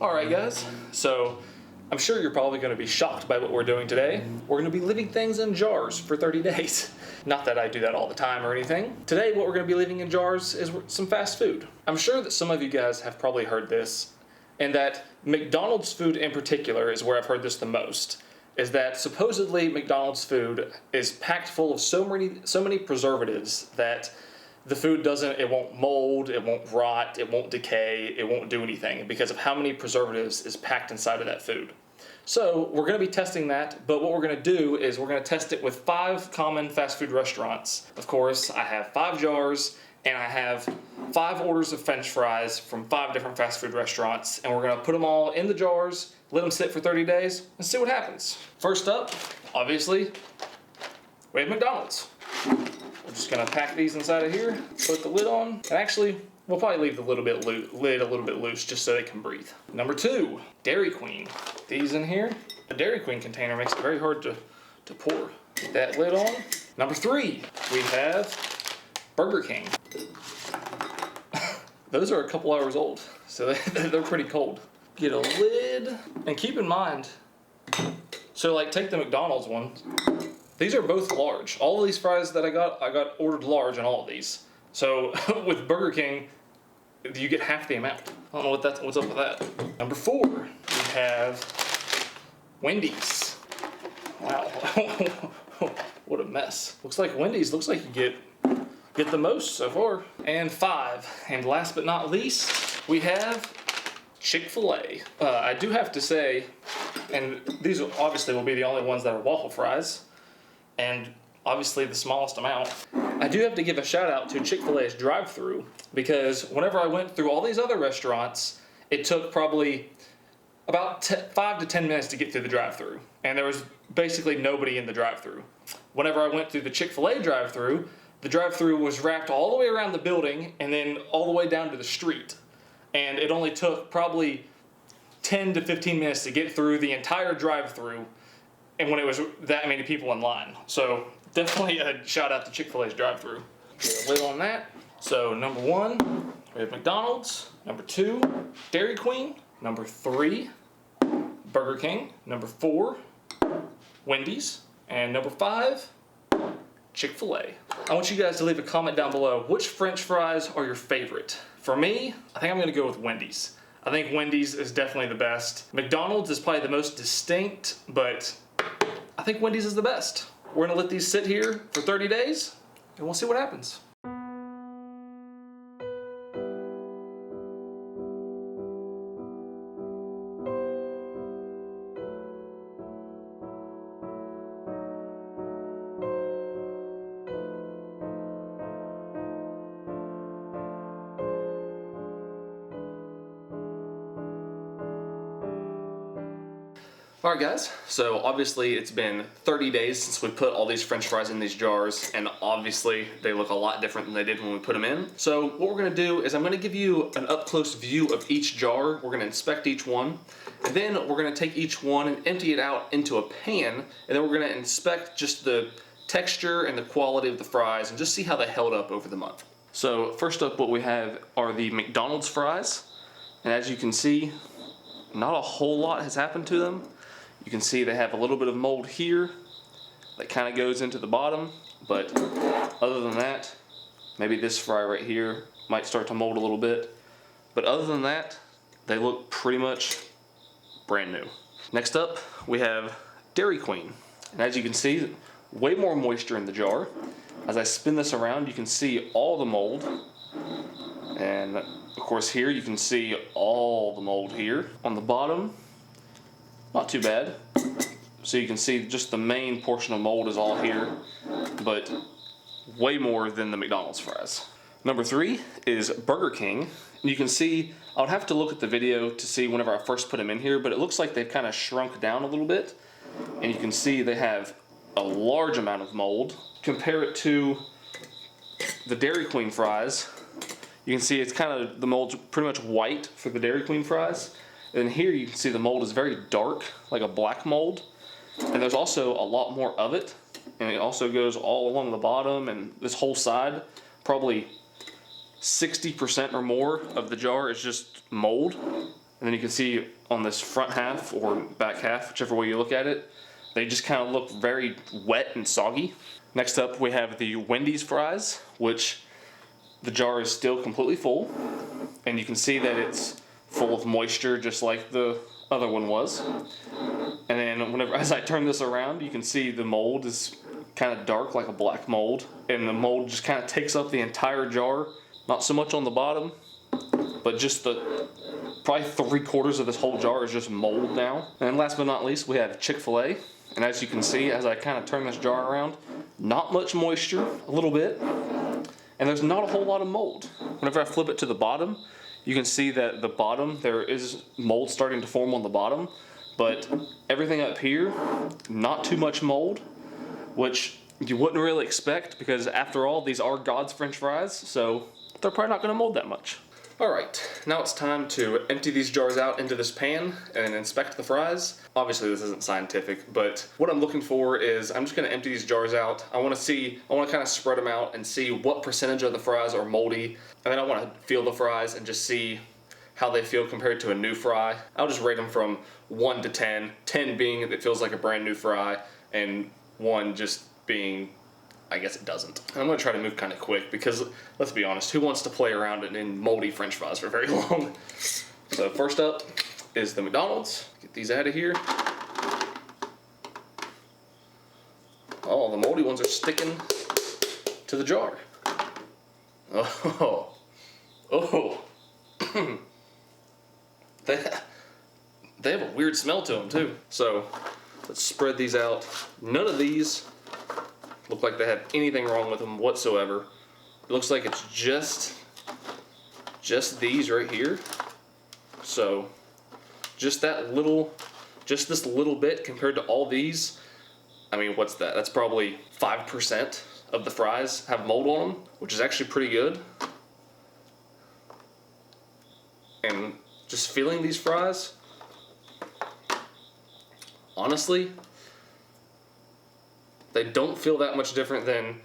Alright guys, so I'm sure you're probably going to be shocked by what we're doing today. We're going to be leaving things in jars for 30 days. Not that I do that all the time or anything. Today what we're going to be leaving in jars is some fast food. I'm sure that some of you guys have probably heard this, and that McDonald's food in particular is where I've heard this the most, is that supposedly McDonald's food is packed full of so many preservatives that the food it won't mold, it won't rot, it won't decay, it won't do anything because of how many preservatives is packed inside of that food. So we're going to be testing that, but what we're going to do is we're going to test it with 5 common fast food restaurants. Of course, I have 5 jars and I have 5 orders of French fries from 5 different fast food restaurants, and we're going to put them all in the jars, let them sit for 30 days, and see what happens. First up, obviously, we have McDonald's. We're just gonna pack these inside of here, put the lid on, and actually, we'll probably leave the lid a little bit loose just so they can breathe. Number 2, Dairy Queen. These in here. The Dairy Queen container makes it very hard to pour. Get that lid on. Number 3, we have Burger King. Those are a couple hours old, so they're pretty cold. Get a lid, and keep in mind, so like take the McDonald's one. These are both large. All of these fries that I got ordered large on all of these. So with Burger King, you get half the amount. I don't know what's up with that. Number 4, we have Wendy's. Wow, what a mess. Looks like Wendy's, looks like you get the most so far. And 5, and last but not least, we have Chick-fil-A. I do have to say, and these obviously will be the only ones that are waffle fries, and obviously the smallest amount. I do have to give a shout out to Chick-fil-A's drive-thru, because whenever I went through all these other restaurants, it took probably about 5 to 10 minutes to get through the drive-thru, and there was basically nobody in the drive-thru. Whenever I went through the Chick-fil-A drive-thru, the drive-thru was wrapped all the way around the building and then all the way down to the street, and it only took probably 10 to 15 minutes to get through the entire drive-thru, and when it was that many people in line. So definitely a shout out to Chick-fil-A's drive-thru. Get a lid on that. So number 1, we have McDonald's. Number 2, Dairy Queen. Number 3, Burger King. Number 4, Wendy's. And number 5, Chick-fil-A. I want you guys to leave a comment down below. Which French fries are your favorite? For me, I think I'm gonna go with Wendy's. I think Wendy's is definitely the best. McDonald's is probably the most distinct, but I think Wendy's is the best. We're gonna let these sit here for 30 days, and we'll see what happens. Alright guys, so obviously it's been 30 days since we put all these French fries in these jars, and obviously they look a lot different than they did when we put them in. So what we're going to do is I'm going to give you an up-close view of each jar. We're going to inspect each one, and then we're going to take each one and empty it out into a pan, and then we're going to inspect just the texture and the quality of the fries and just see how they held up over the month. So first up, what we have are the McDonald's fries, and as you can see, not a whole lot has happened to them. You can see they have a little bit of mold here that kind of goes into the bottom, but other than that, maybe this fry right here might start to mold a little bit, but other than that, they look pretty much brand new. Next up, we have Dairy Queen, and as you can see, way more moisture in the jar. As I spin this around, you can see all the mold, and of course here you can see all the mold here. On the bottom, not too bad. So you can see just the main portion of mold is all here, but way more than the McDonald's fries. Number 3 is Burger King. And you can see, I would have to look at the video to see whenever I first put them in here, but it looks like they've kind of shrunk down a little bit. And you can see they have a large amount of mold. Compare it to the Dairy Queen fries. You can see it's kind of, the mold's pretty much white for the Dairy Queen fries. And here you can see the mold is very dark, like a black mold. And there's also a lot more of it. And it also goes all along the bottom and this whole side. Probably 60% or more of the jar is just mold. And then you can see on this front half or back half, whichever way you look at it, they just kind of look very wet and soggy. Next up we have the Wendy's fries, which the jar is still completely full. And you can see that it's full of moisture just like the other one was. And then as I turn this around, you can see the mold is kind of dark, like a black mold. And the mold just kind of takes up the entire jar. Not so much on the bottom, but just probably 3/4 of this whole jar is just mold now. And last but not least, we have Chick-fil-A. And as you can see, as I kind of turn this jar around, not much moisture, a little bit. And there's not a whole lot of mold. Whenever I flip it to the bottom, you can see that the bottom, there is mold starting to form on the bottom. But everything up here, not too much mold, which you wouldn't really expect because after all, these are God's French fries, so they're probably not gonna mold that much. Alright, now it's time to empty these jars out into this pan and inspect the fries. Obviously this isn't scientific, but what I'm looking for is I'm just going to empty these jars out. I want to kind of spread them out and see what percentage of the fries are moldy. And then I want to feel the fries and just see how they feel compared to a new fry. I'll just rate them from 1 to 10. 10 being it feels like a brand new fry, and 1 just being I guess it doesn't. I'm going to try to move kind of quick because, let's be honest, who wants to play around in moldy French fries for very long? So first up is the McDonald's. Get these out of here. Oh, the moldy ones are sticking to the jar. Oh. Oh. They have a weird smell to them too. So let's spread these out. None of these look like they have anything wrong with them whatsoever. It looks like it's just these right here. So just this little bit compared to all these. I mean, what's that? That's probably 5% of the fries have mold on them, which is actually pretty good. And just feeling these fries, honestly, they don't feel that much different than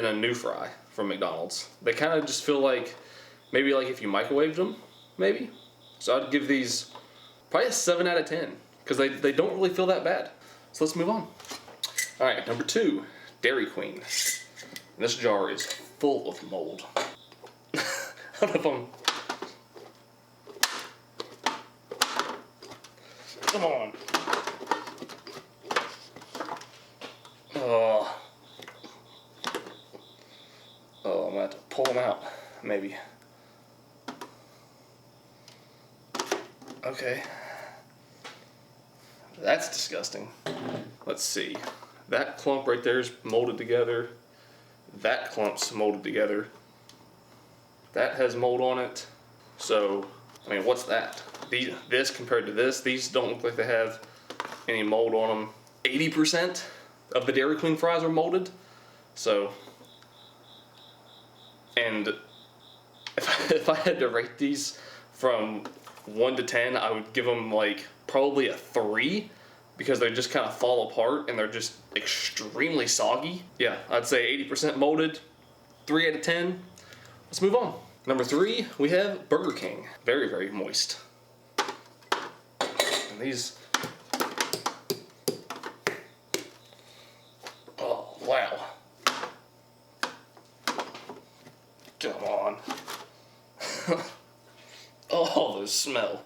a new fry from McDonald's. They kind of just feel like, maybe like if you microwaved them, maybe. So I'd give these probably a 7 out of 10, because they don't really feel that bad. So let's move on. All right, number 2, Dairy Queen. And this jar is full of mold. I don't know if I'm... Come on. Oh, I'm gonna have to pull them out, maybe. Okay. That's disgusting. Let's see. That clump right there is molded together. That clump's molded together. That has mold on it. So, I mean, what's that? This compared to this, these don't look like they have any mold on them. 80% of the Dairy Queen fries are molded. So, and if I had to rate these from 1 to 10, I would give them like probably a 3, because they just kind of fall apart and they're just extremely soggy. Yeah, I'd say 80% molded, 3 out of 10. Let's move on. Number 3, we have Burger King. Very, very moist. And these, oh wow. Come on. Oh, the smell.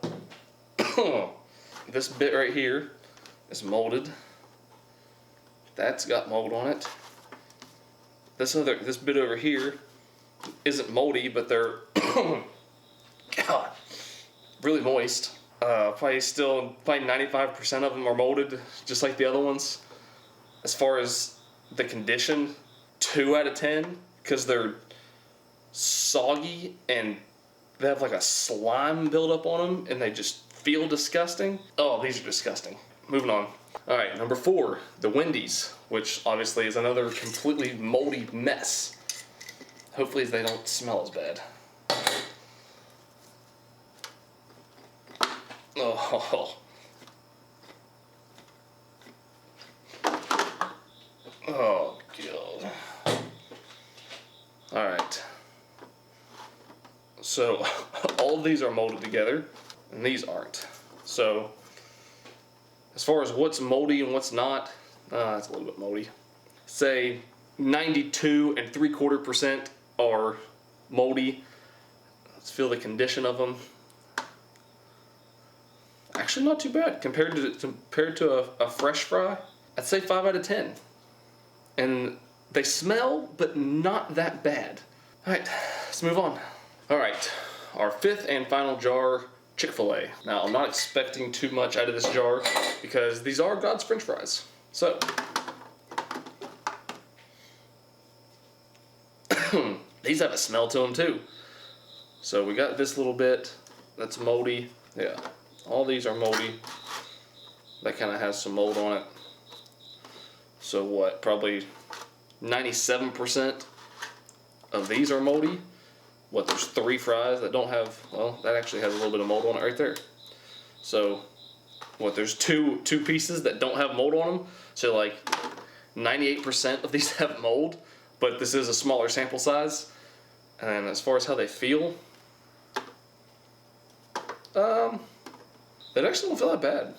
This bit right here is molded. That's got mold on it. This bit over here isn't moldy, but they're God, really moist. Probably 95% of them are molded, just like the other ones. As far as the condition, 2 out of 10, because they're soggy and they have like a slime buildup on them and they just feel disgusting. Oh, these are disgusting. Moving on. All right, number 4, the Wendy's, which obviously is another completely moldy mess. Hopefully they don't smell as bad. Oh. Oh, God. All right. So, all of these are molded together. and these aren't. So as far as what's moldy and what's not, it's a little bit moldy. Say 92 3/4% are moldy. Let's feel the condition of them. Actually, not too bad compared to a fresh fry. I'd say 5 out of 10. And they smell, but not that bad. All right, let's move on. All right, our 5th and final jar, Chick-fil-A. Now, I'm not expecting too much out of this jar because these are God's French fries. So, these have a smell to them too. So we got this little bit that's moldy. Yeah, all these are moldy. That kind of has some mold on it. So what, probably 97% of these are moldy. What, there's 3 fries that don't have, well, that actually has a little bit of mold on it right there. So, what, there's two pieces that don't have mold on them. So like 98% of these have mold, but this is a smaller sample size. And as far as how they feel, they actually don't feel that bad.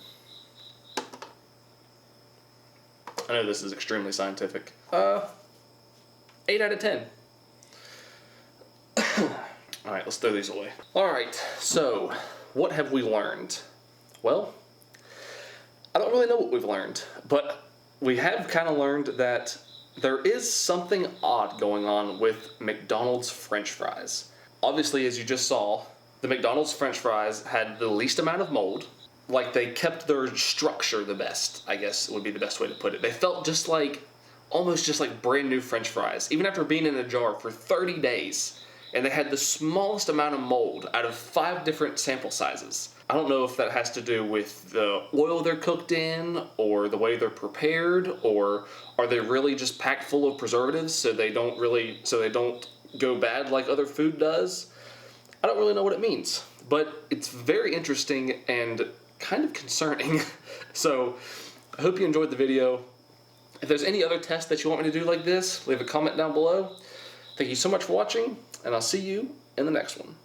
I know this is extremely scientific. 8 out of 10. Alright, let's throw these away. Alright, so what have we learned? Well, I don't really know what we've learned, but we have kind of learned that there is something odd going on with McDonald's French fries. Obviously, as you just saw, the McDonald's French fries had the least amount of mold. Like, they kept their structure the best, I guess would be the best way to put it. They felt just like, almost just like brand new French fries, even after being in a jar for 30 days. And they had the smallest amount of mold out of 5 different sample sizes. I don't know if that has to do with the oil they're cooked in, or the way they're prepared, or are they really just packed full of preservatives so they don't go bad like other food does? I don't really know what it means, but it's very interesting and kind of concerning. So I hope you enjoyed the video. If there's any other tests that you want me to do like this, leave a comment down below. Thank you so much for watching, and I'll see you in the next one.